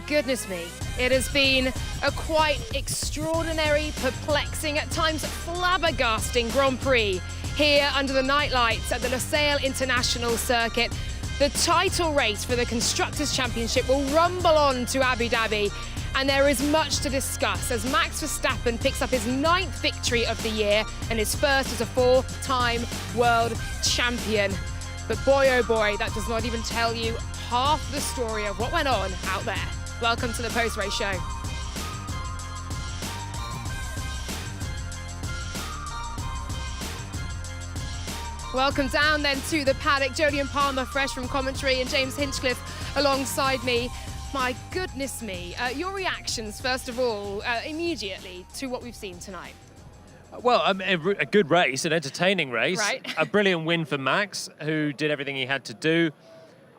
goodness me. It has been a quite extraordinary, perplexing, at times flabbergasting Grand Prix here under the night lights at the Losail International Circuit. The title race for the Constructors' Championship will rumble on to Abu Dhabi, and there is much to discuss as Max Verstappen picks up his 9th victory of the year and his first as a 4-time world champion. But boy, oh boy, that does not even tell you half the story of what went on out there. Welcome to the post-race show. Welcome down then to the paddock. Jodie and Palmer fresh from commentary and James Hinchcliffe alongside me. My goodness me. Your reactions, first of all, immediately to what we've seen tonight. Well, a good race, an entertaining race. Right. A brilliant win for Max, who did everything he had to do.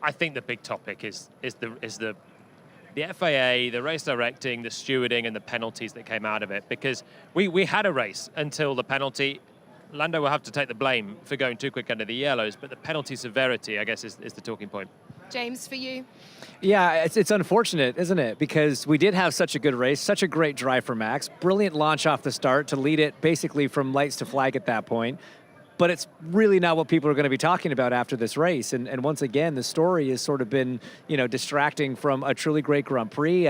I think the big topic is the FIA, the race directing, the stewarding and the penalties that came out of it. Because we had a race until the penalty. Lando will have to take the blame for going too quick under the yellows, but the penalty severity, I guess, is the talking point. James, for you? Yeah, it's unfortunate, isn't it? Because we did have such a good race, such a great drive for Max. Brilliant launch off the start to lead it basically from lights to flag at that point. But it's really not what people are going to be talking about after this race. And once again, the story has sort of been, distracting from a truly great Grand Prix.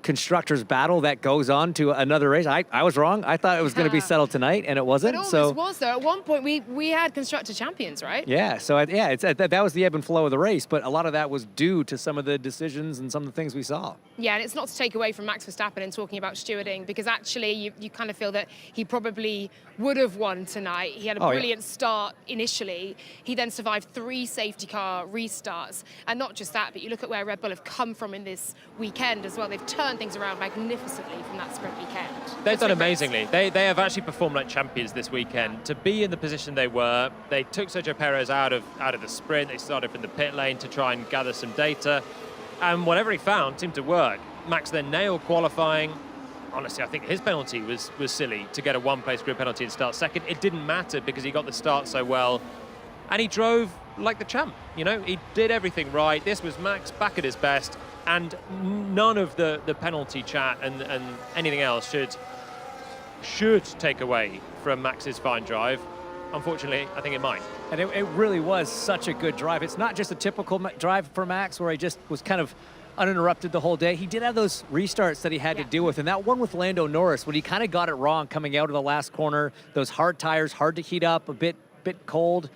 Constructors battle that goes on to another race. I was wrong. I thought it was going to be settled tonight, and it wasn't. It almost was, though. At one point, we had constructor champions, right? Yeah. So that was the ebb and flow of the race, but a lot of that was due to some of the decisions and some of the things we saw. Yeah, and it's not to take away from Max Verstappen in talking about stewarding, because actually you kind of feel that he probably would have won tonight. He had a brilliant start initially. He then survived 3 safety car restarts, and not just that, but you look at where Red Bull have come from in this weekend as well. They've turned things around magnificently from that sprint weekend. They've done amazingly. They have actually performed like champions this weekend. To be in the position they were, they took Sergio Perez out of the sprint. They started from the pit lane to try and gather some data, and whatever he found seemed to work. Max then nailed qualifying. Honestly, I think his penalty was silly to get a one-place grid penalty and start second. It didn't matter because he got the start so well, and he drove like the champ. He did everything right. This was Max back at his best. And none of the penalty chat and anything else should take away from Max's fine drive. Unfortunately, I think it might. And it really was such a good drive. It's not just a typical drive for Max where he just was kind of uninterrupted the whole day. He did have those restarts that he had to deal with. And that one with Lando Norris, when he kind of got it wrong coming out of the last corner, those hard tires, hard to heat up, a bit cold.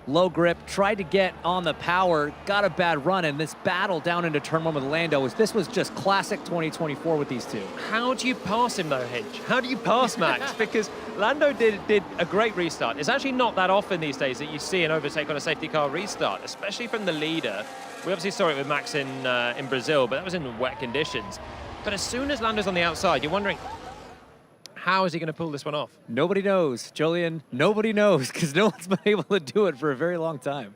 Low grip, tried to get on the power, got a bad run, and this battle down into turn 1 with Lando was just classic 2024 with these two. How do you pass him though, Hinch? How do you pass Max? Because Lando did a great restart. It's actually not that often these days that you see an overtake on a safety car restart, especially from the leader. We obviously saw it with Max in Brazil, but that was in wet conditions. But as soon as Lando's on the outside, you're wondering, how is he going to pull this one off? Nobody knows, Julian. Nobody knows, because no one's been able to do it for a very long time.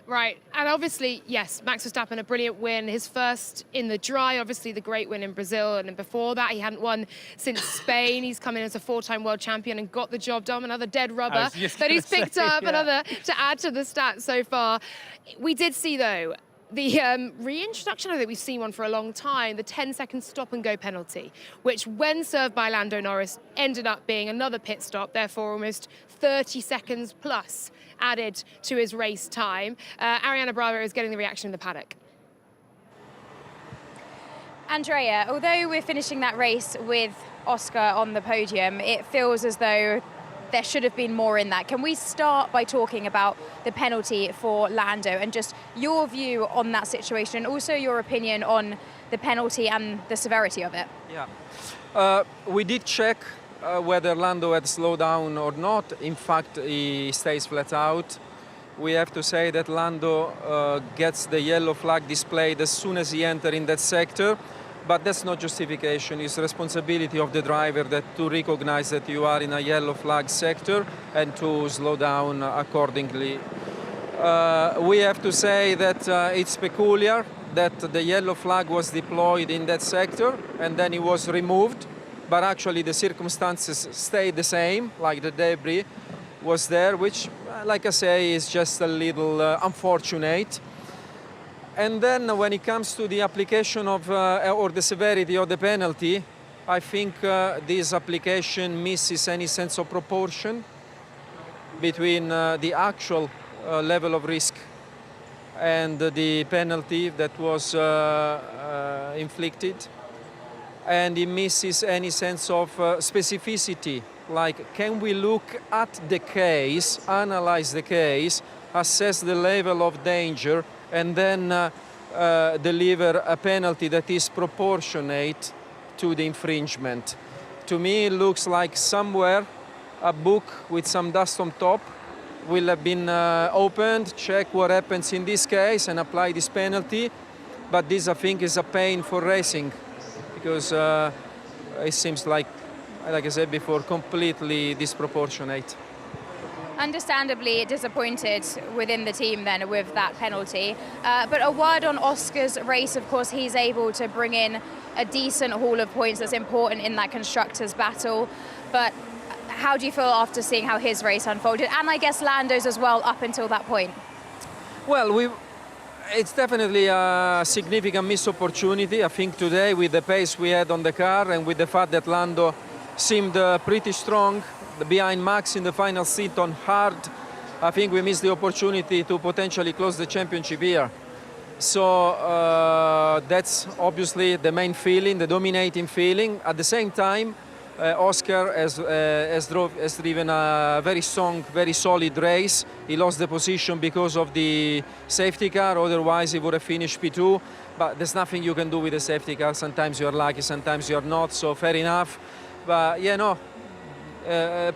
Right, and obviously, yes, Max Verstappen, a brilliant win. His first in the dry, obviously the great win in Brazil, and then before that, he hadn't won since Spain. He's come in as a 4-time world champion and got the job done. Another dead rubber that he's picked up, another to add to the stats so far. We did see, though, the reintroduction, I think we've seen one for a long time, the 10-second stop-and-go penalty, which, when served by Lando Norris, ended up being another pit stop, therefore almost 30 seconds plus added to his race time. Ariana Bravo is getting the reaction in the paddock. Andrea, although we're finishing that race with Oscar on the podium, it feels as though there should have been more in that. Can we start by talking about the penalty for Lando and just your view on that situation, and also your opinion on the penalty and the severity of it? Yeah, we did check whether Lando had slowed down or not. In fact, he stays flat out. We have to say that Lando gets the yellow flag displayed as soon as he enters in that sector. But that's not justification. It's responsibility of the driver to recognize that you are in a yellow flag sector and to slow down accordingly. We have to say that it's peculiar that the yellow flag was deployed in that sector and then it was removed, but actually the circumstances stayed the same, like the debris was there, which, like I say, is just a little unfortunate. And then when it comes to the application of or the severity of the penalty, I think this application misses any sense of proportion between the actual level of risk and the penalty that was inflicted. And it misses any sense of specificity. Like, can we look at the case, analyze the case, assess the level of danger, and then deliver a penalty that is proportionate to the infringement? To me, it looks like somewhere a book with some dust on top will have been opened, check what happens in this case, and apply this penalty. But this, I think, is a pain for racing, because it seems like I said before, completely disproportionate. Understandably disappointed within the team then with that penalty. But a word on Oscar's race, of course, he's able to bring in a decent haul of points that's important in that Constructors battle. But how do you feel after seeing how his race unfolded? And I guess Lando's as well up until that point. Well, it's definitely a significant missed opportunity. I think today, with the pace we had on the car and with the fact that Lando seemed pretty strong behind Max in the final seat on hard, I think we missed the opportunity to potentially close the championship here. So that's obviously the main feeling, the dominating feeling. At the same time, Oscar has driven a very strong, very solid race. He lost the position because of the safety car, otherwise he would have finished P2. But there's nothing you can do with the safety car. Sometimes you're lucky, sometimes you're not, so fair enough. But yeah, no,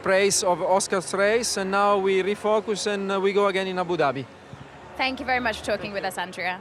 praise of Oscar's race, and now we refocus and we go again in Abu Dhabi. Thank you very much for talking with us, Andrea.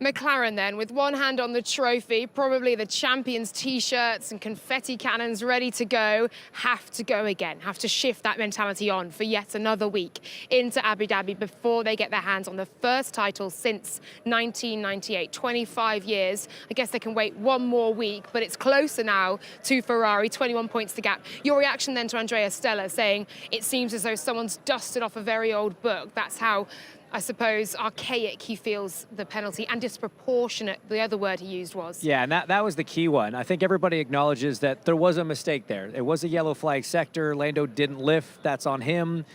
McLaren then, with one hand on the trophy, probably the champions t-shirts and confetti cannons ready to go again, have to shift that mentality on for yet another week into Abu Dhabi before they get their hands on the first title since 1998, 25 years. I guess they can wait one more week, but it's closer now to Ferrari, 21 points the gap. Your reaction then to Andrea Stella saying it seems as though someone's dusted off a very old book. That's how, I suppose, archaic he feels the penalty, and disproportionate, the other word he used was. Yeah, and that was the key one. I think everybody acknowledges that there was a mistake there. It was a yellow flag sector. Lando didn't lift. That's on him.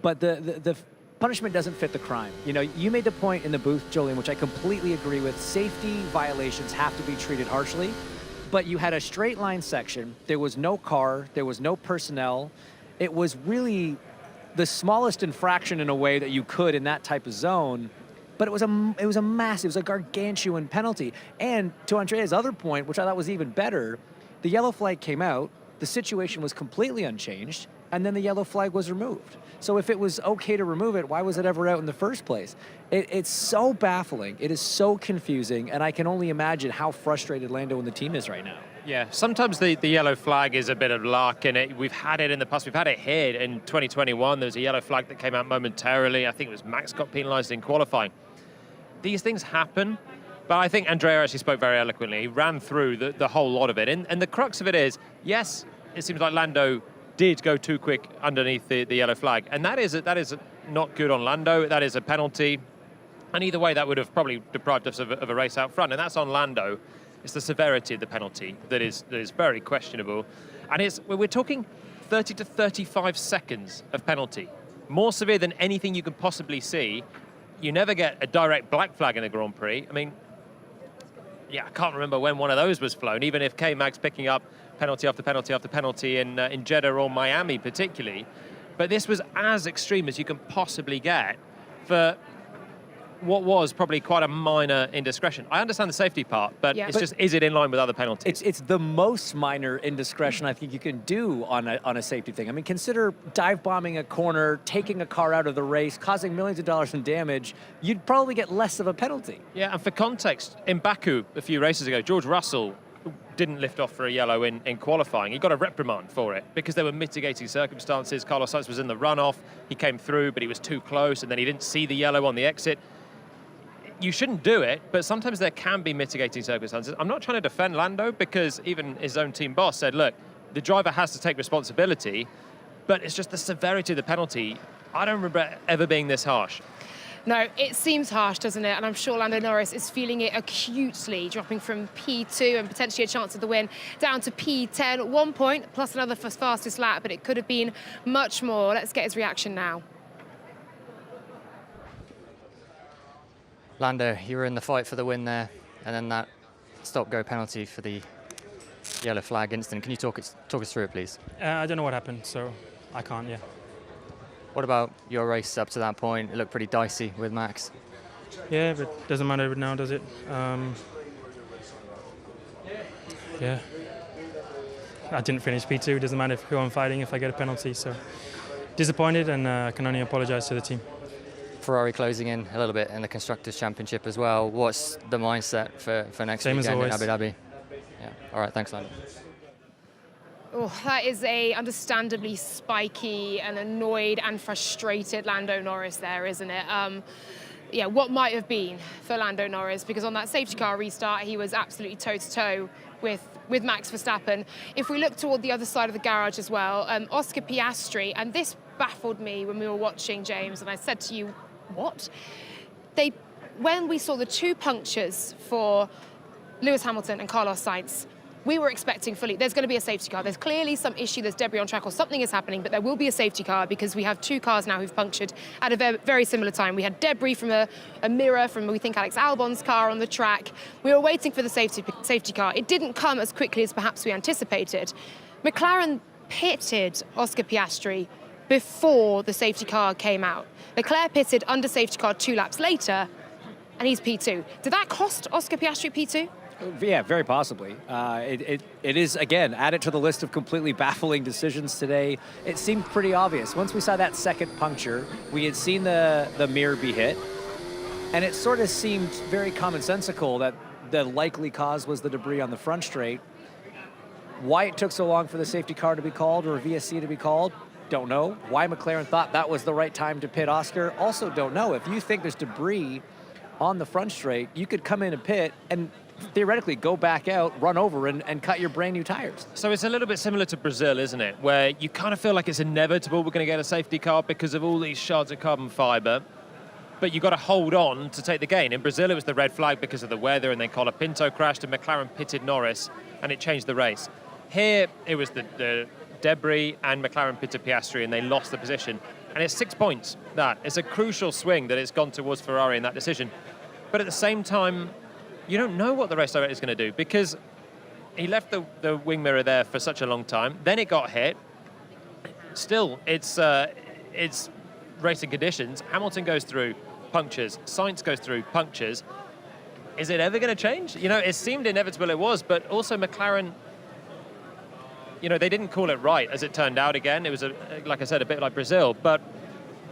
But the punishment doesn't fit the crime. You know, you made the point in the booth, Jolene, which I completely agree with. Safety violations have to be treated harshly. But you had a straight line section. There was no car. There was no personnel. It was really the smallest infraction in a way that you could in that type of zone, but it was a massive, it was a gargantuan penalty. And to Andrea's other point, which I thought was even better, the yellow flag came out, the situation was completely unchanged, and then the yellow flag was removed. So if it was okay to remove it, why was it ever out in the first place? It's so baffling, it is so confusing, and I can only imagine how frustrated Lando and the team is right now. Yeah, sometimes the yellow flag is a bit of luck, and we've had it in the past. We've had it here in 2021. There was a yellow flag that came out momentarily. I think it was Max got penalised in qualifying. These things happen, but I think Andrea actually spoke very eloquently. He ran through the whole lot of it. And the crux of it is, yes, it seems like Lando did go too quick underneath the yellow flag. And that is not good on Lando. That is a penalty. And either way, that would have probably deprived us of a race out front. And that's on Lando. It's the severity of the penalty that is very questionable. And we're talking 30 to 35 seconds of penalty. More severe than anything you can possibly see. You never get a direct black flag in the Grand Prix. I mean, yeah, I can't remember when one of those was flown, even if K-Mag's picking up penalty after penalty after penalty in Jeddah or Miami particularly. But this was as extreme as you can possibly get for what was probably quite a minor indiscretion. I understand the safety part, but yeah. Is it in line with other penalties? It's the most minor indiscretion I think you can do on a safety thing. I mean, consider dive bombing a corner, taking a car out of the race, causing millions of dollars in damage. You'd probably get less of a penalty. Yeah, and for context, in Baku a few races ago, George Russell didn't lift off for a yellow in qualifying. He got a reprimand for it because there were mitigating circumstances. Carlos Sainz was in the runoff. He came through, but he was too close, and then he didn't see the yellow on the exit. You shouldn't do it, but sometimes there can be mitigating circumstances. I'm not trying to defend Lando because even his own team boss said, look, the driver has to take responsibility, but it's just the severity of the penalty. I don't remember it ever being this harsh. No, it seems harsh, doesn't it? And I'm sure Lando Norris is feeling it acutely, dropping from P2 and potentially a chance of the win down to P10. 1 point plus another for fastest lap, but it could have been much more. Let's get his reaction now. Lando, you were in the fight for the win there, and then that stop-go penalty for the yellow flag incident. Can you talk us through it, please? I don't know what happened, so I can't, yeah. What about your race up to that point? It looked pretty dicey with Max. Yeah, but doesn't matter now, does it? Yeah. I didn't finish P2. Doesn't matter who I'm fighting if I get a penalty. So disappointed, and I can only apologise to the team. Ferrari closing in a little bit in the Constructors' Championship as well. What's the mindset for next Same weekend as in always. Abu Dhabi? Yeah. All right. Thanks, Lando. Oh, that is a understandably spiky and annoyed and frustrated Lando Norris there, isn't it? Yeah, what might have been for Lando Norris, because on that safety car restart, he was absolutely toe-to-toe with Max Verstappen. If we look toward the other side of the garage as well, Oscar Piastri, and this baffled me when we were watching, James, and I said to you, what? When we saw the 2 punctures for Lewis Hamilton and Carlos Sainz, we were expecting fully, there's going to be a safety car. There's clearly some issue, there's debris on track or something is happening, but there will be a safety car because we have 2 cars now who've punctured at a very similar time. We had debris from a mirror from, we think, Alex Albon's car on the track. We were waiting for the safety car. It didn't come as quickly as perhaps we anticipated. McLaren pitted Oscar Piastri before the safety car came out. Leclerc pitted under safety car 2 laps later, and he's P2. Did that cost Oscar Piastri P2? Yeah, very possibly. It is, again, added to the list of completely baffling decisions today. It seemed pretty obvious. Once we saw that second puncture, we had seen the mirror be hit, and it sort of seemed very commonsensical that the likely cause was the debris on the front straight. Why it took so long for the safety car to be called or VSC to be called, don't know. Why McLaren thought that was the right time to pit Oscar, also don't know. If you think there's debris on the front straight, you could come in and pit and theoretically go back out, run over, and cut your brand new tires. So it's a little bit similar to Brazil, isn't it? Where you kind of feel like it's inevitable we're going to get a safety car because of all these shards of carbon fibre, but you've got to hold on to take the gain. In Brazil, it was the red flag because of the weather, and then Colapinto crashed, and McLaren pitted Norris, and it changed the race. Here, it was the debris, and McLaren pitted Piastri, and they lost the position. And it's 6 points, that. It's a crucial swing that it's gone towards Ferrari in that decision. But at the same time, you don't know what the race director is going to do, because he left the wing mirror there for such a long time. Then it got hit. Still, it's racing conditions. Hamilton goes through punctures. Sainz goes through punctures. Is it ever going to change? You know, it seemed inevitable it was, but also McLaren, you know, they didn't call it right, as it turned out again. It was, like I said, a bit like Brazil. But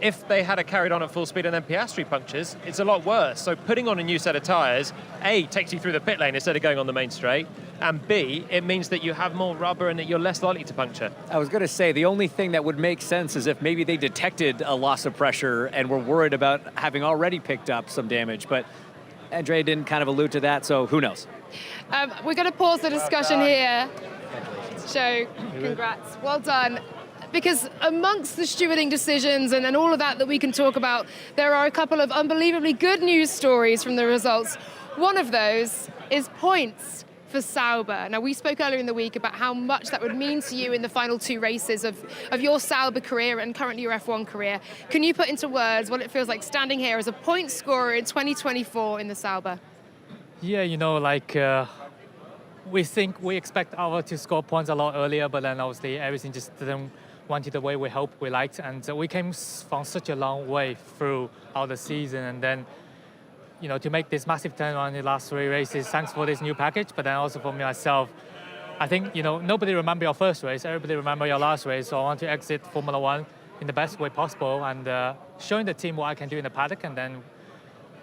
if they had carried on at full speed and then Piastri punctures, it's a lot worse. So putting on a new set of tyres, A, takes you through the pit lane instead of going on the main straight, and B, it means that you have more rubber and that you're less likely to puncture. I was going to say, the only thing that would make sense is if maybe they detected a loss of pressure and were worried about having already picked up some damage, but Andrea didn't kind of allude to that, so who knows? We're going to pause the discussion here. So, congrats. Well done. Because amongst the stewarding decisions and all of that we can talk about, there are a couple of unbelievably good news stories from the results. One of those is points for Sauber. Now, we spoke earlier in the week about how much that would mean to you in the final 2 races of your Sauber career and currently your F1 career. Can you put into words what it feels like standing here as a point scorer in 2024 in the Sauber? Yeah, you know, like we expect our to score points a lot earlier, but then obviously everything just didn't went the way we hoped we liked, and we came from such a long way throughout the season, and then, you know, to make this massive turnaround in the last 3 races, thanks for this new package, but then also for myself, I think, you know, nobody remember your first race, everybody remember your last race, so I want to exit Formula One in the best way possible, and showing the team what I can do in the paddock, and then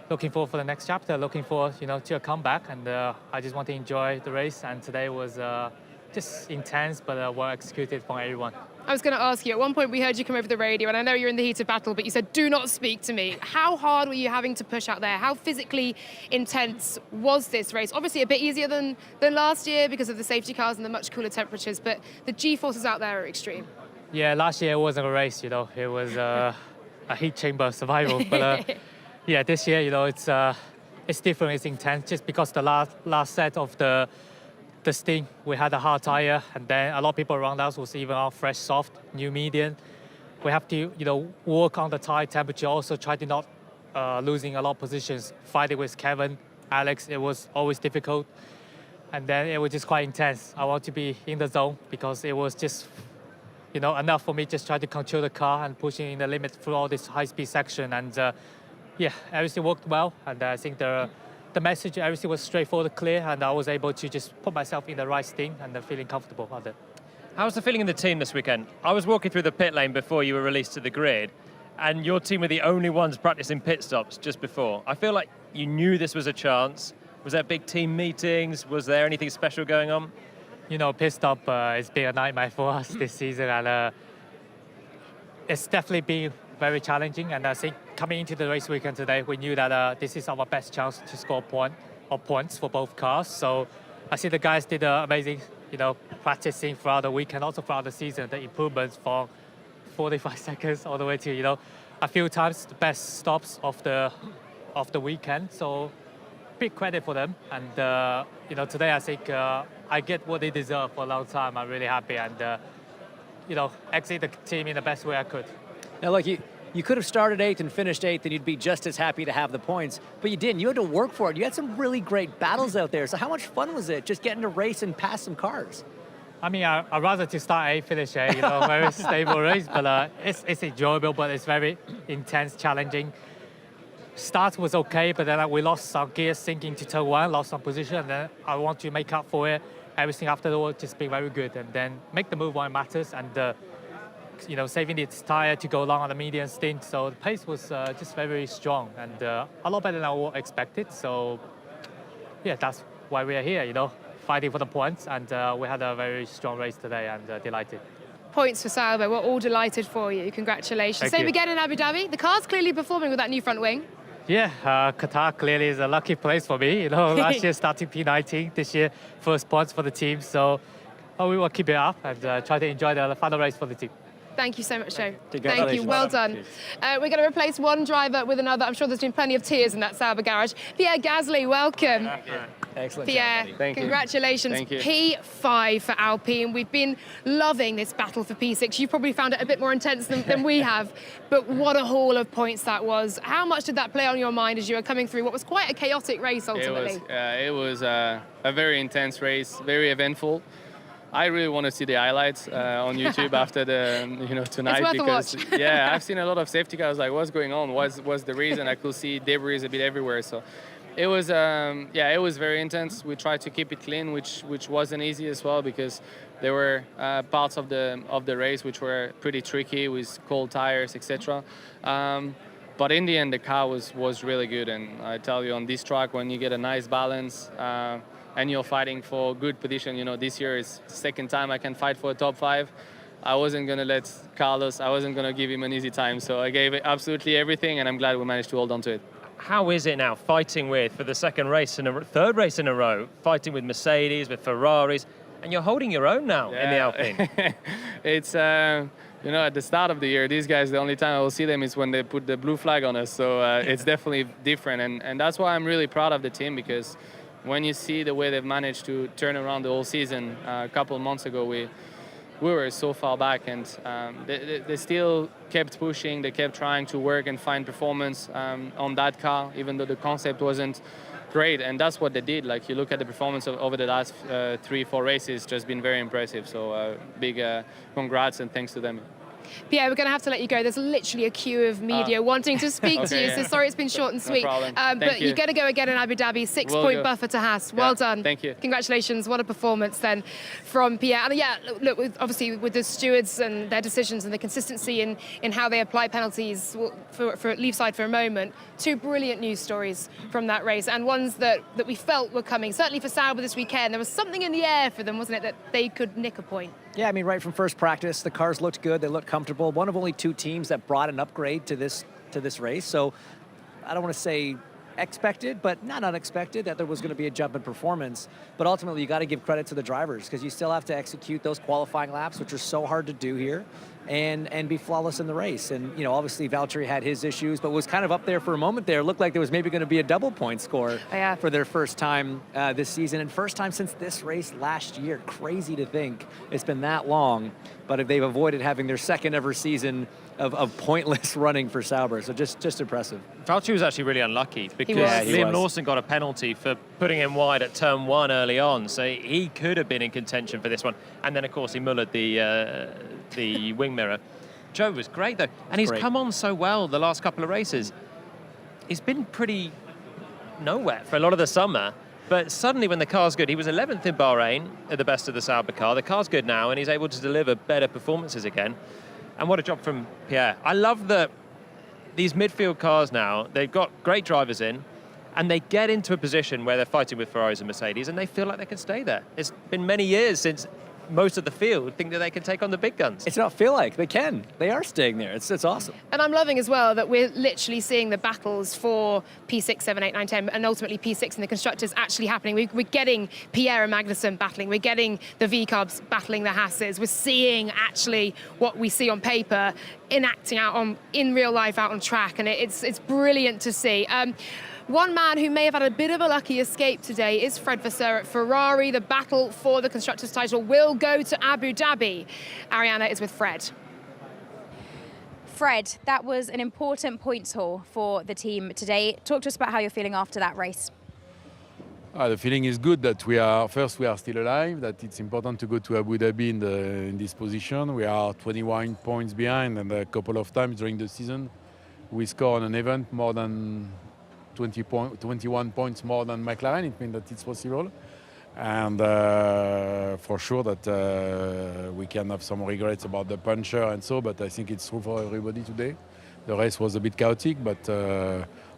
looking forward for the next chapter, looking forward, you know, to a comeback, and I just want to enjoy the race, and today was just intense, but well executed from everyone. I was going to ask you, at one point we heard you come over the radio, and I know you're in the heat of battle, but you said, do not speak to me. How hard were you having to push out there? How physically intense was this race? Obviously a bit easier than last year because of the safety cars and the much cooler temperatures, but the G-forces out there are extreme. Yeah, last year it wasn't a race, you know. It was a heat chamber survival. But Yeah, this year, it's different, it's intense, just because the last set of the stint, we had a hard tire, and then a lot of people around us was even on fresh, soft, new medium. We have to, work on the tire temperature, also try to not losing a lot of positions. Fighting with Kevin, Alex, it was always difficult. And then it was just quite intense. I want to be in the zone because it was just, enough for me just try to control the car and pushing in the limit through all this high-speed section. And everything worked well. And I think the message, everything was straightforward, clear, and I was able to just put myself in the right stint and feeling comfortable about it. How's the feeling in the team this weekend? I was walking through the pit lane before you were released to the grid, and your team were the only ones practicing pit stops just before. I feel like you knew this was a chance. Was there big team meetings? Was there anything special going on? Pit stop has been a nightmare for us this season, and it's definitely been very challenging. And I think coming into the race weekend today, we knew that this is our best chance to score points for both cars. So I see the guys did amazing, practicing throughout the weekend, also throughout the season, the improvements from 45 seconds all the way to, a few times the best stops of the weekend. So big credit for them. And, today I think I get what they deserve for a long time. I'm really happy and, exit the team in the best way I could. Now, look, you could have started 8th and finished 8th, and you'd be just as happy to have the points, but you didn't. You had to work for it. You had some really great battles out there. So how much fun was it just getting to race and pass some cars? I mean, I'd rather to start 8th, finish 8th, very stable race, but it's enjoyable, but it's very intense, challenging. Start was okay, but then we lost some gear sinking to turn 1, lost some position, and then I want to make up for it. Everything after the world just being very good, and then make the move when it matters, and saving its tire to go long on the medium stint. So the pace was just very strong and a lot better than I expected. So yeah, that's why we are here, fighting for the points, and we had a very strong race today, and delighted. Points for Sauber. We're all delighted for you. Congratulations. Same again in Abu Dhabi. The car's clearly performing with that new front wing. Yeah, Qatar clearly is a lucky place for me. Last year starting P19, this year first points for the team. So we will keep it up and try to enjoy the final race for the team. Thank you so much, Joe. Thank you, well done. We're going to replace one driver with another. I'm sure there's been plenty of tears in that Sauber garage. Pierre Gasly, welcome. Excellent. Pierre, congratulations. Thank you. P5 for Alpine. We've been loving this battle for P6. You've probably found it a bit more intense than we have, but what a haul of points that was. How much did that play on your mind as you were coming through what was quite a chaotic race ultimately? It was a very intense race, very eventful. I really want to see the highlights on YouTube after the tonight, because I've seen a lot of safety cars. Like, what's going on? What's the reason? I could see debris a bit everywhere. So it was it was very intense. We tried to keep it clean, which wasn't easy as well, because there were parts of the race which were pretty tricky with cold tires, etc. But in the end, the car was really good. And I tell you, on this track, when you get a nice balance. And you're fighting for good position. This year is the second time I can fight for a top 5. I wasn't going to let Carlos, I wasn't going to give him an easy time. So I gave it absolutely everything, and I'm glad we managed to hold on to it. How is it now fighting with, for the third race in a row, fighting with Mercedes, with Ferraris, and you're holding your own now in the Alpine? It's, at the start of the year, these guys, the only time I will see them is when they put the blue flag on us. So it's definitely different. And that's why I'm really proud of the team, because when you see the way they've managed to turn around the whole season, a couple of months ago we were so far back, and they still kept pushing. They kept trying to work and find performance on that car, even though the concept wasn't great. And that's what they did. Like, you look at the performance over the last 3-4 races, just been very impressive. So big congrats and thanks to them. Pierre, we're going to have to let you go. There's literally a queue of media wanting to speak to you, so sorry it's been short and sweet. No problem. But you're going to go again in Abu Dhabi, 6-point buffer to Haas. Well done. Thank you. Congratulations. What a performance then from Pierre. And look, obviously with the stewards and their decisions and the consistency in how they apply penalties, for leave side for a moment, 2 brilliant news stories from that race, and ones that we felt were coming. Certainly for Sauber this weekend, there was something in the air for them, wasn't it, that they could nick a point? Yeah, I mean, right from first practice, the cars looked good. They looked comfortable. One of only 2 teams that brought an upgrade to this race. So I don't want to say expected, but not unexpected that there was going to be a jump in performance. But ultimately, you got to give credit to the drivers, because you still have to execute those qualifying laps, which are so hard to do here. and be flawless in the race. And, you know, obviously Valtteri had his issues, but was kind of up there for a moment there. It looked like there was maybe going to be a double point score for their first time this season, and first time since this race last year. Crazy to think it's been that long, but they've avoided having their second ever season of pointless running for Sauber. So just impressive. Valtteri was actually really unlucky because he Liam was. Lawson got a penalty for putting him wide at turn 1 early on, so he could have been in contention for this one. And then, of course, he mullered the wing mirror. Joe was great, though. And he's come on so well the last couple of races. He's been pretty nowhere for a lot of the summer. But suddenly when the car's good, he was 11th in Bahrain at the best of the Sauber car. The car's good now, and he's able to deliver better performances again. And what a job from Pierre. I love that these midfield cars now, they've got great drivers in, and they get into a position where they're fighting with Ferraris and Mercedes, and they feel like they can stay there. It's been many years since most of the field think that they can take on the big guns. It's not feel like, they can. They are staying there. It's awesome. And I'm loving as well that we're literally seeing the battles for P6, 7, 8, 9, 10, and ultimately P6 in the Constructors actually happening. We're getting Pierre and Magnussen battling. We're getting the V-Cubs battling the Hasses. We're seeing actually what we see on paper enacting out in real life out on track, and it's brilliant to see. One man who may have had a bit of a lucky escape today is Fred Vasseur at Ferrari. The battle for the Constructors' title will go to Abu Dhabi. Ariana is with Fred. Fred, that was an important points haul for the team today. Talk to us about how you're feeling after that race. The feeling is good that we are still alive, that it's important to go to Abu Dhabi in this position. We are 21 points behind, and a couple of times during the season we score on an event more than 21 points more than McLaren. It means that it's possible. And for sure that we can have some regrets about the puncher and so, but I think it's true for everybody today. The race was a bit chaotic, but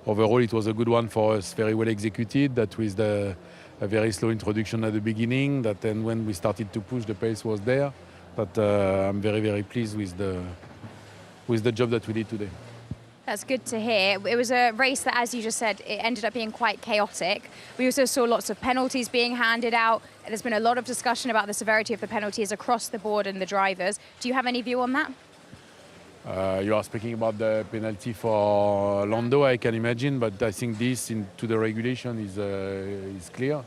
overall it was a good one for us, very well executed, that with a very slow introduction at the beginning, that then when we started to push, the pace was there. But I'm very, very pleased with the job that we did today. That's good to hear. It was a race that, as you just said, it ended up being quite chaotic. We also saw lots of penalties being handed out. There's been a lot of discussion about the severity of the penalties across the board and the drivers. Do you have any view on that? You are speaking about the penalty for Lando, I can imagine, but I think this into the regulation is clear.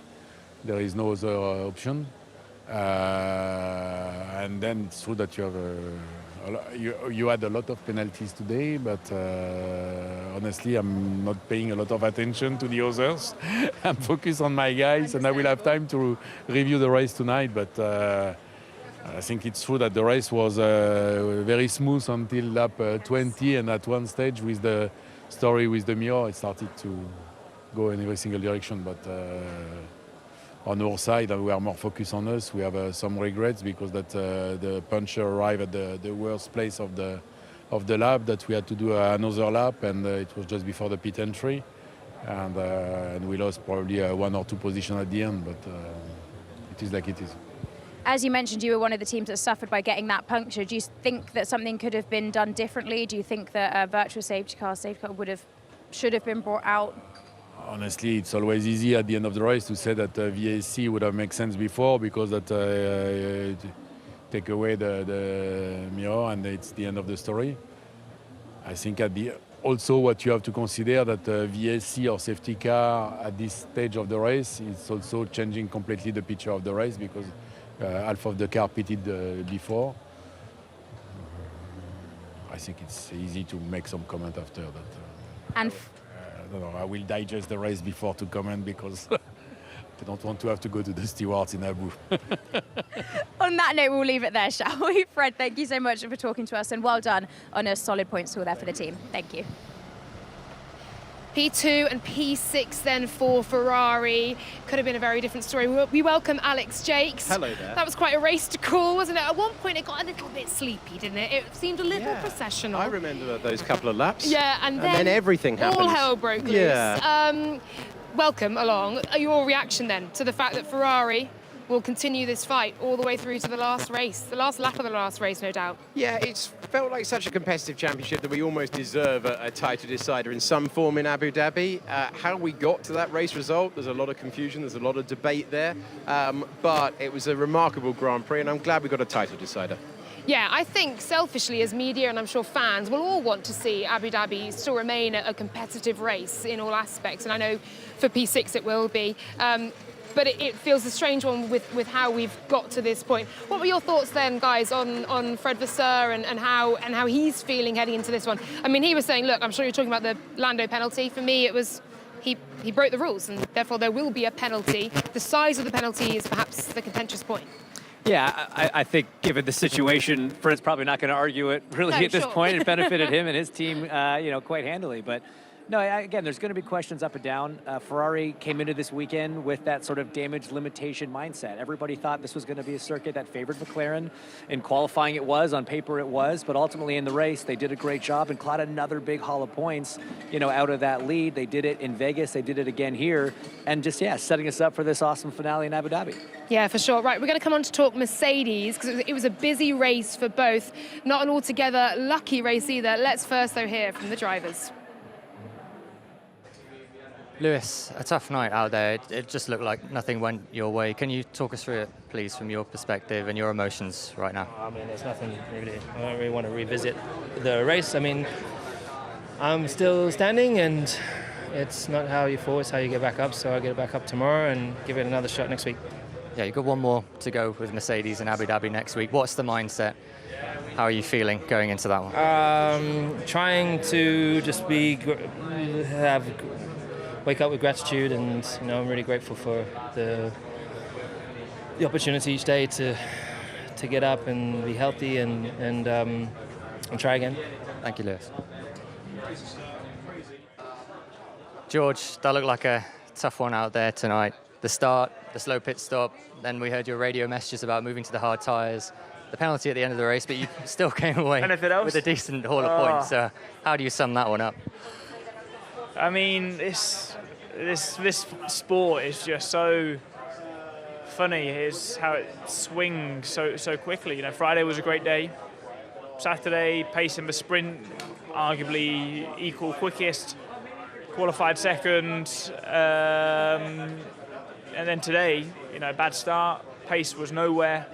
There is no other option. And then it's true that you had a lot of penalties today, but honestly, I'm not paying a lot of attention to the others. I'm focused on my guys, and I will have time to review the race tonight. But I think it's true that the race was very smooth until lap 20, and at one stage with the story with the mirror, it started to go in every single direction. But on our side, we are more focused on us. We have some regrets because that the puncher arrived at the worst place of the lap, that we had to do another lap, and it was just before the pit entry, and we lost probably 1 or 2 positions at the end, but it is like it is. As you mentioned, you were one of the teams that suffered by getting that puncture. Do you think that something could have been done differently? Do you think that a virtual safety car should have been brought out? Honestly, it's always easy at the end of the race to say that VAC would have made sense before, because that take away the mirror and it's the end of the story. I think also what you have to consider that VAC or safety car at this stage of the race is also changing completely the picture of the race, because half of the car pitted before. I think it's easy to make some comment after that. And I don't know, I will digest the race before to comment, because I don't want to have to go to the stewards in Abu. on that note, we'll leave it there, shall we? Fred, thank you so much for talking to us, and well done on a solid points haul there for the team. Thank you. P2 and P6 then for Ferrari. Could have been a very different story. We welcome Alex Jakes. Hello there. That was quite a race to call, wasn't it? At one point it got a little bit sleepy, didn't it? It seemed a little processional. I remember those couple of laps. Yeah, and then everything happened. All hell broke loose. Yeah. Welcome along. Your reaction then to the fact that Ferrari will continue this fight all the way through to the last race, the last lap of the last race, no doubt. Yeah, it's felt like such a competitive championship that we almost deserve a title decider in some form in Abu Dhabi. How we got to that race result, there's a lot of confusion, there's a lot of debate there, but it was a remarkable Grand Prix, and I'm glad we got a title decider. Yeah, I think selfishly as media and I'm sure fans will all want to see Abu Dhabi still remain a competitive race in all aspects. And I know for P6 it will be. But it feels a strange one with how we've got to this point. What were your thoughts then, guys, on Fred Vasseur and how he's feeling heading into this one? I mean, he was saying, look, I'm sure you're talking about the Lando penalty. For me, it was he broke the rules, and therefore there will be a penalty. The size of the penalty is perhaps the contentious point. Yeah, I think given the situation, Fred's probably not going to argue it really at this point. It benefited him and his team, quite handily. But no, again, there's going to be questions up and down. Ferrari came into this weekend with that sort of damage limitation mindset. Everybody thought this was going to be a circuit that favored McLaren. In qualifying it was, on paper it was, but ultimately in the race they did a great job and clawed another big haul of points, out of that lead. They did it in Vegas, they did it again here, and just, setting us up for this awesome finale in Abu Dhabi. Yeah, for sure. Right, we're going to come on to talk Mercedes, because it was a busy race for both. Not an altogether lucky race either. Let's first, though, hear from the drivers. Lewis, a tough night out there. It just looked like nothing went your way. Can you talk us through it, please, from your perspective and your emotions right now? I mean, there's nothing really. I don't really want to revisit the race. I mean, I'm still standing, and it's not how you fall, it's how you get back up. So I'll get back up tomorrow and give it another shot next week. Yeah, you've got one more to go with Mercedes in Abu Dhabi next week. What's the mindset? How are you feeling going into that one? Trying to just wake up with gratitude, and I'm really grateful for the opportunity each day to get up and be healthy and try again. Thank you, Lewis. George, that looked like a tough one out there tonight. The start, the slow pit stop, then we heard your radio messages about moving to the hard tyres, the penalty at the end of the race, but you still came away with a decent haul of points. So how do you sum that one up? I mean, this sport is just so funny. Is how it swings so quickly. Friday was a great day. Saturday, pace in the sprint, arguably equal quickest, qualified second, and then today, bad start. Pace was nowhere.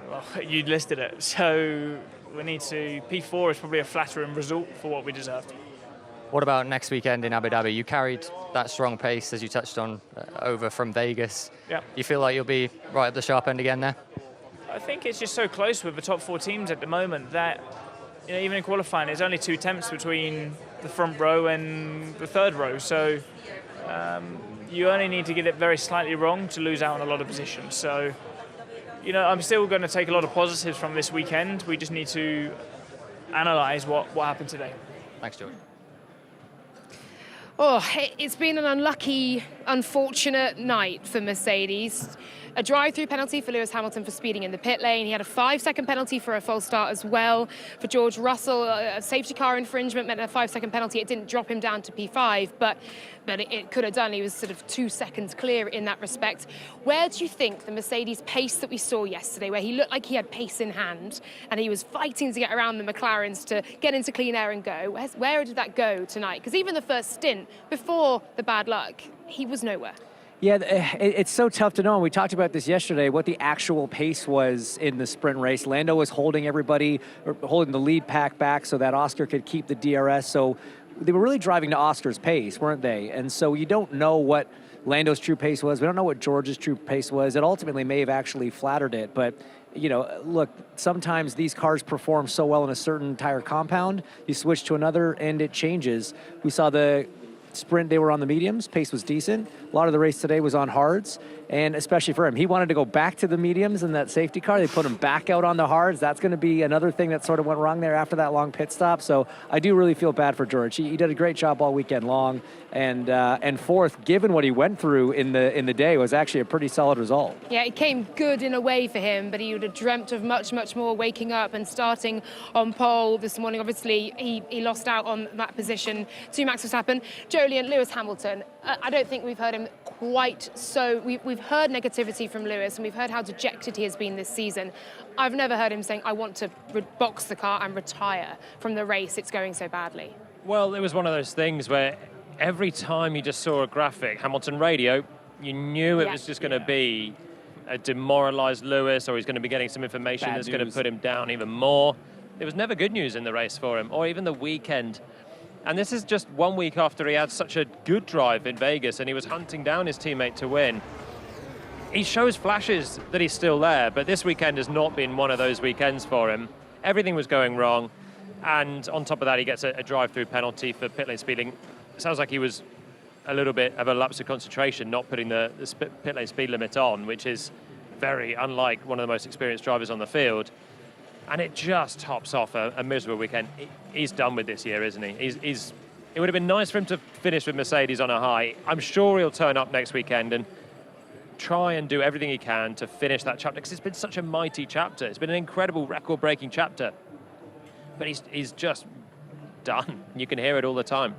Well, you listed it. So we need to. P4 is probably a flattering result for what we deserved. What about next weekend in Abu Dhabi? You carried that strong pace, as you touched on, over from Vegas. Yeah. You feel like you'll be right at the sharp end again there? I think it's just so close with the top 4 teams at the moment that, even in qualifying, there's only 2 tenths between the front row and the third row. So you only need to get it very slightly wrong to lose out on a lot of positions. So, I'm still going to take a lot of positives from this weekend. We just need to analyse what happened today. Thanks, George. Oh, it's been an unlucky, unfortunate night for Mercedes. A drive-through penalty for Lewis Hamilton for speeding in the pit lane. He had a 5-second penalty for a false start as well. For George Russell, a safety car infringement meant a 5-second penalty. It didn't drop him down to P5, but it could have done. He was sort of 2 seconds clear in that respect. Where do you think the Mercedes pace that we saw yesterday, where he looked like he had pace in hand and he was fighting to get around the McLarens to get into clean air and go, where did that go tonight? Because even the first stint, before the bad luck, he was nowhere. Yeah, it's so tough to know. And we talked about this yesterday, what the actual pace was in the sprint race. Lando was holding everybody, or holding the lead pack back so that Oscar could keep the DRS. So they were really driving to Oscar's pace, weren't they? And so you don't know what Lando's true pace was. We don't know what George's true pace was. It ultimately may have actually flattered it. But, look, sometimes these cars perform so well in a certain tire compound, you switch to another and it changes. We saw the sprint, they were on the mediums, pace was decent. A lot of the race today was on hards, and especially for him, he wanted to go back to the mediums in that safety car. They put him back out on the hards. That's going to be another thing that sort of went wrong there after that long pit stop. So I do really feel bad for George. He did a great job all weekend long, and fourth, given what he went through in the day, was actually a pretty solid result. Yeah, it came good in a way for him, but he would have dreamt of much, much more waking up and starting on pole this morning. Obviously, he lost out on that position to Max Verstappen. Jolien, Lewis Hamilton, I don't think we've heard him quite so. We've heard negativity from Lewis, and we've heard how dejected he has been this season. I've never heard him saying, I want to box the car and retire from the race. It's going so badly. Well, it was one of those things where every time you just saw a graphic, Hamilton radio, you knew it was just going to be demoralised Lewis, or he's going to be getting some information Bad that's going to news. put him down even more. It was never good news in the race for him, or even the weekend. And this is just 1 week after he had such a good drive in Vegas and he was hunting down his teammate to win. He shows flashes that he's still there, but this weekend has not been one of those weekends for him. Everything was going wrong, and on top of that, he gets a drive-through penalty for pit lane speeding. It sounds like he was a little bit of a lapse of concentration, not putting the pit lane speed limit on, which is very unlike one of the most experienced drivers on the field. And it just tops off a miserable weekend. He's done with this year, isn't he? It would have been nice for him to finish with Mercedes on a high. I'm sure he'll turn up next weekend and try and do everything he can to finish that chapter, because it's been such a mighty chapter. It's been an incredible record-breaking chapter. But he's just done. You can hear it all the time.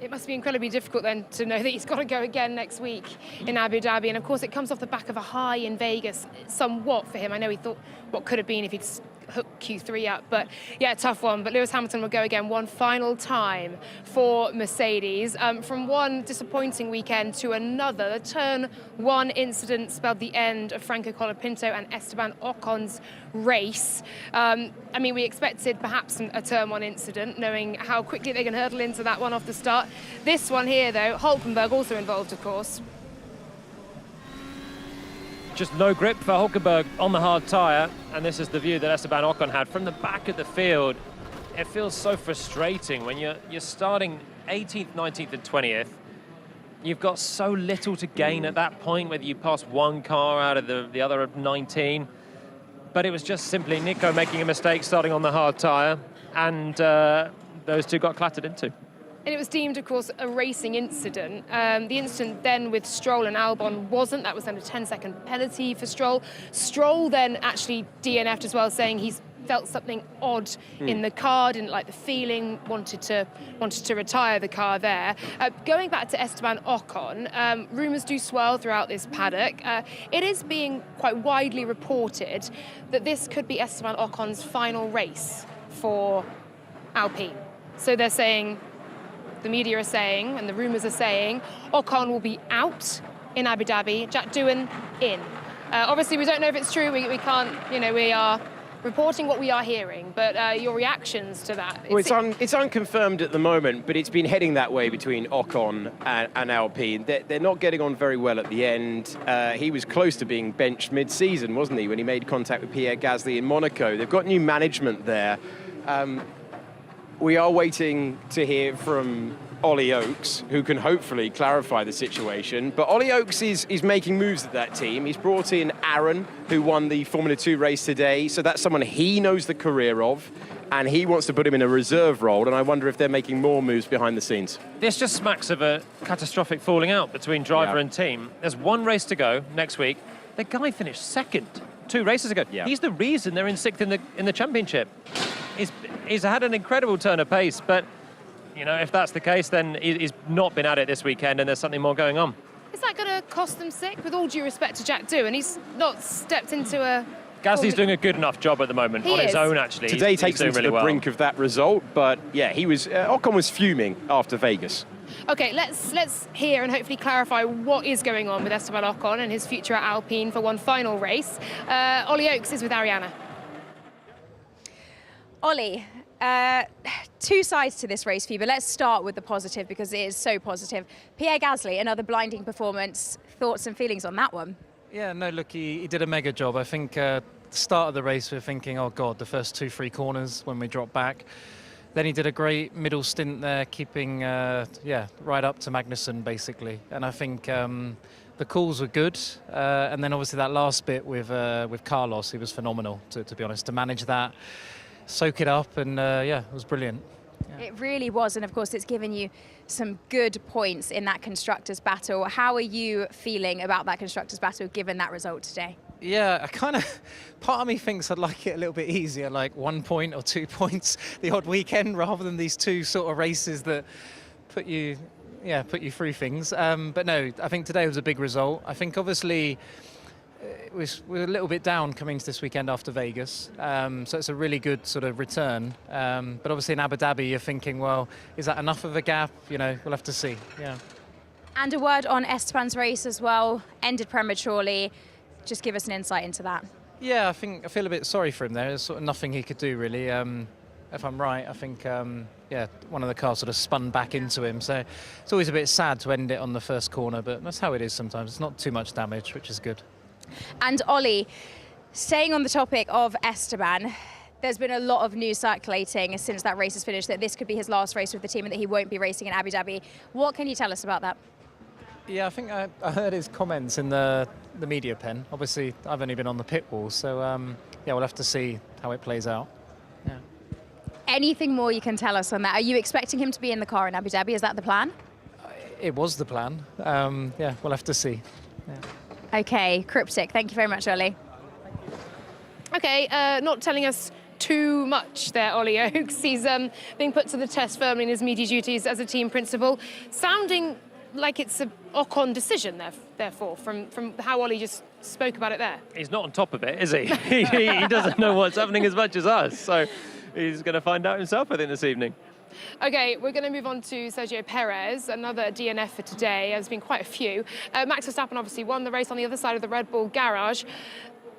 It must be incredibly difficult then to know that he's got to go again next week in Abu Dhabi. And of course, it comes off the back of a high in Vegas, somewhat for him. I know he thought what could have been if he'd hooked Q3 up, but yeah, tough one. But Lewis Hamilton will go again one final time for Mercedes. From one disappointing weekend to another, the turn one incident spelled the end of Franco Colapinto and Esteban Ocon's race. I mean, we expected perhaps a turn one incident, knowing how quickly they can hurdle into that one off the start. This one here, though, Hulkenberg also involved, of course. Just no grip for Hulkenberg on the hard tyre, and this is the view that Esteban Ocon had from the back of the field. It feels so frustrating when you're starting 18th, 19th and 20th. You've got so little to gain at that point, whether you pass one car out of the other 19. But it was just simply Nico making a mistake starting on the hard tyre, and those two got clattered into. And it was deemed, of course, a racing incident. The incident then with Stroll and Albon wasn't. That was then a 10-second penalty for Stroll. Stroll then actually DNF'd as well, saying he's felt something odd in the car, didn't like the feeling, wanted to retire the car there. Going back to Esteban Ocon, rumours do swirl throughout this paddock. It is being quite widely reported that this could be Esteban Ocon's final race for Alpine. So they're saying, the media are saying, and the rumours are saying, Ocon will be out in Abu Dhabi, Jack Doohan in. Obviously, we don't know if it's true. We can't, we are reporting what we are hearing, but your reactions to that? Well, it's unconfirmed at the moment, but it's been heading that way between Ocon and Alpine. They're not getting on very well at the end. He was close to being benched mid-season, wasn't he, when he made contact with Pierre Gasly in Monaco. They've got new management there. We are waiting to hear from Ollie Oakes, who can hopefully clarify the situation. But Ollie Oakes is making moves at that team. He's brought in Aaron, who won the Formula 2 race today. So that's someone he knows the career of, and he wants to put him in a reserve role. And I wonder if they're making more moves behind the scenes. This just smacks of a catastrophic falling out between driver and team. There's one race to go next week. The guy finished second 2 races ago. Yeah. He's the reason they're in 6th in the championship. He's had an incredible turn of pace, but if that's the case, then he's not been at it this weekend, and there's something more going on. Is that going to cost them sick? With all due respect to Jack Doohan, he's not stepped into a... Gasly's doing a good enough job at the moment on his own, actually. Today takes him to the brink of that result, but yeah, Ocon was fuming after Vegas. Okay, let's hear and hopefully clarify what is going on with Esteban Ocon and his future at Alpine for one final race. Ollie Oakes is with Ariana. Ollie, 2 sides to this race for you, but let's start with the positive because it is so positive. Pierre Gasly, another blinding performance. Thoughts and feelings on that one? Yeah, no, look, he did a mega job. I think at the start of the race we were thinking, oh God, the first 2-3 corners when we dropped back. Then he did a great middle stint there, keeping, right up to Magnussen, basically. And I think the calls were good. And then obviously that last bit with Carlos, he was phenomenal, to be honest, to manage that. Soak it up, and it was brilliant. Yeah. It really was, and of course it's given you some good points in that Constructors battle. How are you feeling about that Constructors battle given that result today? Yeah, part of me thinks I'd like it a little bit easier, like 1 point or 2 points the odd weekend, rather than these 2 sort of races that put you through things. But no, I think today was a big result. I think obviously we're a little bit down coming to this weekend after Vegas, so it's a really good sort of return. But obviously in Abu Dhabi, you're thinking, well, is that enough of a gap? We'll have to see. Yeah. And a word on Esteban's race as well. Ended prematurely. Just give us an insight into that. Yeah, I feel a bit sorry for him there. There's sort of nothing he could do really. If I'm right, I think one of the cars sort of spun back into him. So it's always a bit sad to end it on the first corner, but that's how it is sometimes. It's not too much damage, which is good. And Ollie, staying on the topic of Esteban, there's been a lot of news circulating since that race has finished that this could be his last race with the team and that he won't be racing in Abu Dhabi. What can you tell us about that? Yeah, I think I heard his comments in the media pen. Obviously, I've only been on the pit wall, so we'll have to see how it plays out. Yeah. Anything more you can tell us on that? Are you expecting him to be in the car in Abu Dhabi? Is that the plan? It was the plan. We'll have to see. Yeah. Okay, cryptic. Thank you very much, Ollie. Okay, not telling us too much there, Ollie Oakes. He's being put to the test firmly in his media duties as a team principal, sounding like it's an Ocon decision, therefore, from how Ollie just spoke about it there. He's not on top of it, is he? He doesn't know what's happening as much as us, so he's going to find out himself, I think, this evening. Okay, we're going to move on to Sergio Perez, another DNF for today. There's been quite a few. Max Verstappen obviously won the race on the other side of the Red Bull garage.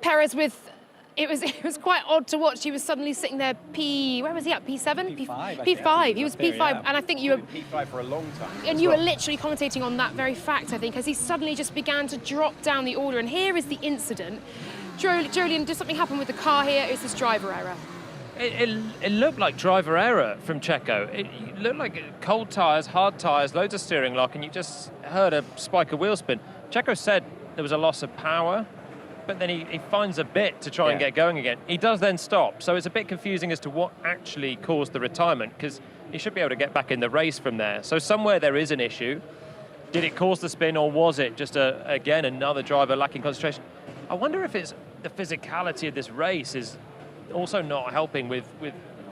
Perez with... It was quite odd to watch. He was suddenly sitting there, where was he at? P7? P5. He was P5, yeah. And I think you were P5 for a long time. And you were literally commentating on that very fact, I think, as he suddenly just began to drop down the order. And here is the incident. Julian, did something happen with the car here? Is this driver error? It looked like driver error from Checo. It looked like cold tyres, hard tyres, loads of steering lock, and you just heard a spike of wheel spin. Checo said there was a loss of power, but then he finds a bit to try and get going again. He does then stop, so it's a bit confusing as to what actually caused the retirement, because he should be able to get back in the race from there. So somewhere there is an issue. Did it cause the spin, or was it just, again, another driver lacking concentration? I wonder if it's the physicality of this race is also not helping with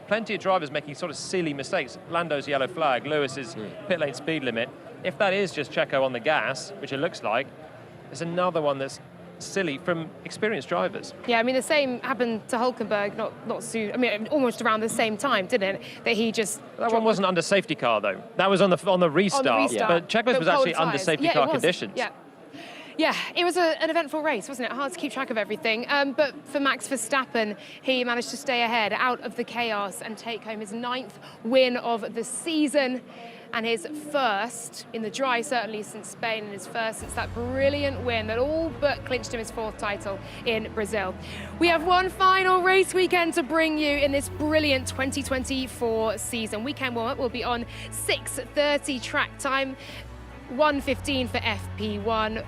plenty of drivers making sort of silly mistakes. Lando's yellow flag, Lewis's pit lane speed limit. If that is just Checo on the gas, which it looks like, there's another one that's silly from experienced drivers. Yeah, I mean, the same happened to Hülkenberg not soon. I mean, almost around the same time, didn't it? That he just... That one wasn't under safety car, though. That was on the restart. Yeah. But Checo's was actually under safety car conditions. Yeah, it was an eventful race, wasn't it? Hard to keep track of everything. But for Max Verstappen, he managed to stay ahead out of the chaos and take home his 9th win of the season, and his first in the dry, certainly since Spain, and his first since that brilliant win that all but clinched him his 4th title in Brazil. We have one final race weekend to bring you in this brilliant 2024 season. Weekend warm-up will be on 6:30 track time, 1:15 for FP1,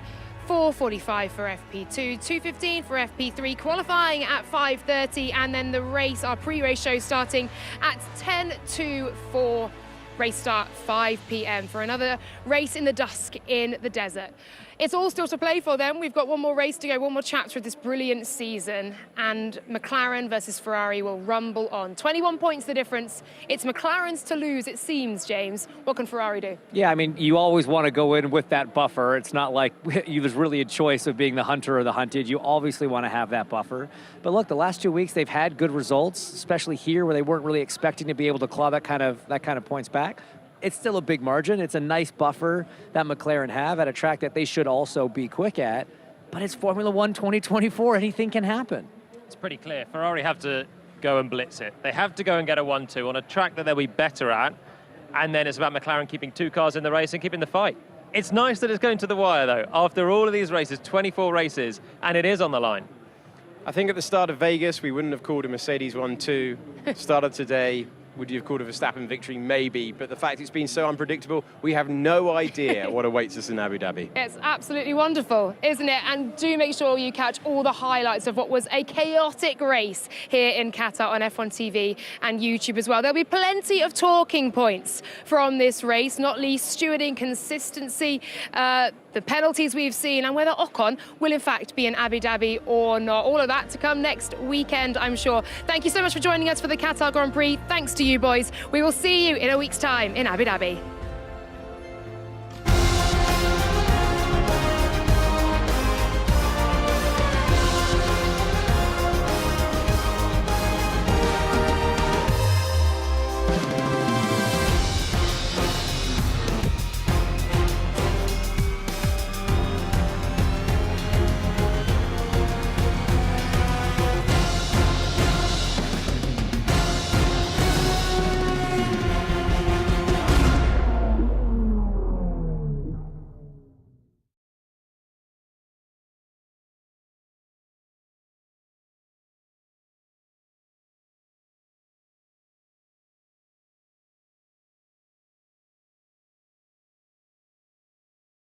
4:45 for FP2, 2:15 for FP3, qualifying at 5:30, and then the race, our pre-race show, starting at 10 to 4. Race start 5 p.m. for another race in the dusk in the desert. It's all still to play for then. We've got one more race to go, one more chapter of this brilliant season, and McLaren versus Ferrari will rumble on. 21 points the difference. It's McLaren's to lose, it seems, James. What can Ferrari do? Yeah, I mean, you always want to go in with that buffer. It's not like there's really a choice of being the hunter or the hunted. You obviously want to have that buffer. But look, the last 2 weeks they've had good results, especially here where they weren't really expecting to be able to claw that kind of points back. It's still a big margin. It's a nice buffer that McLaren have at a track that they should also be quick at. But it's Formula One 2024. Anything can happen. It's pretty clear. Ferrari have to go and blitz it. They have to go and get a 1-2 on a track that they'll be better at. And then it's about McLaren keeping 2 cars in the race and keeping the fight. It's nice that it's going to the wire, though. After all of these races, 24 races, and it is on the line. I think at the start of Vegas, we wouldn't have called a Mercedes 1-2. Started today. Would you have called a Verstappen victory? Maybe. But the fact it's been so unpredictable, we have no idea what awaits us in Abu Dhabi. It's absolutely wonderful, isn't it? And do make sure you catch all the highlights of what was a chaotic race here in Qatar on F1 TV and YouTube as well. There'll be plenty of talking points from this race, not least stewarding consistency, the penalties we've seen, and whether Ocon will in fact be in Abu Dhabi or not. All of that to come next weekend, I'm sure. Thank you so much for joining us for the Qatar Grand Prix. Thanks to you, boys. We will see you in a week's time in Abu Dhabi.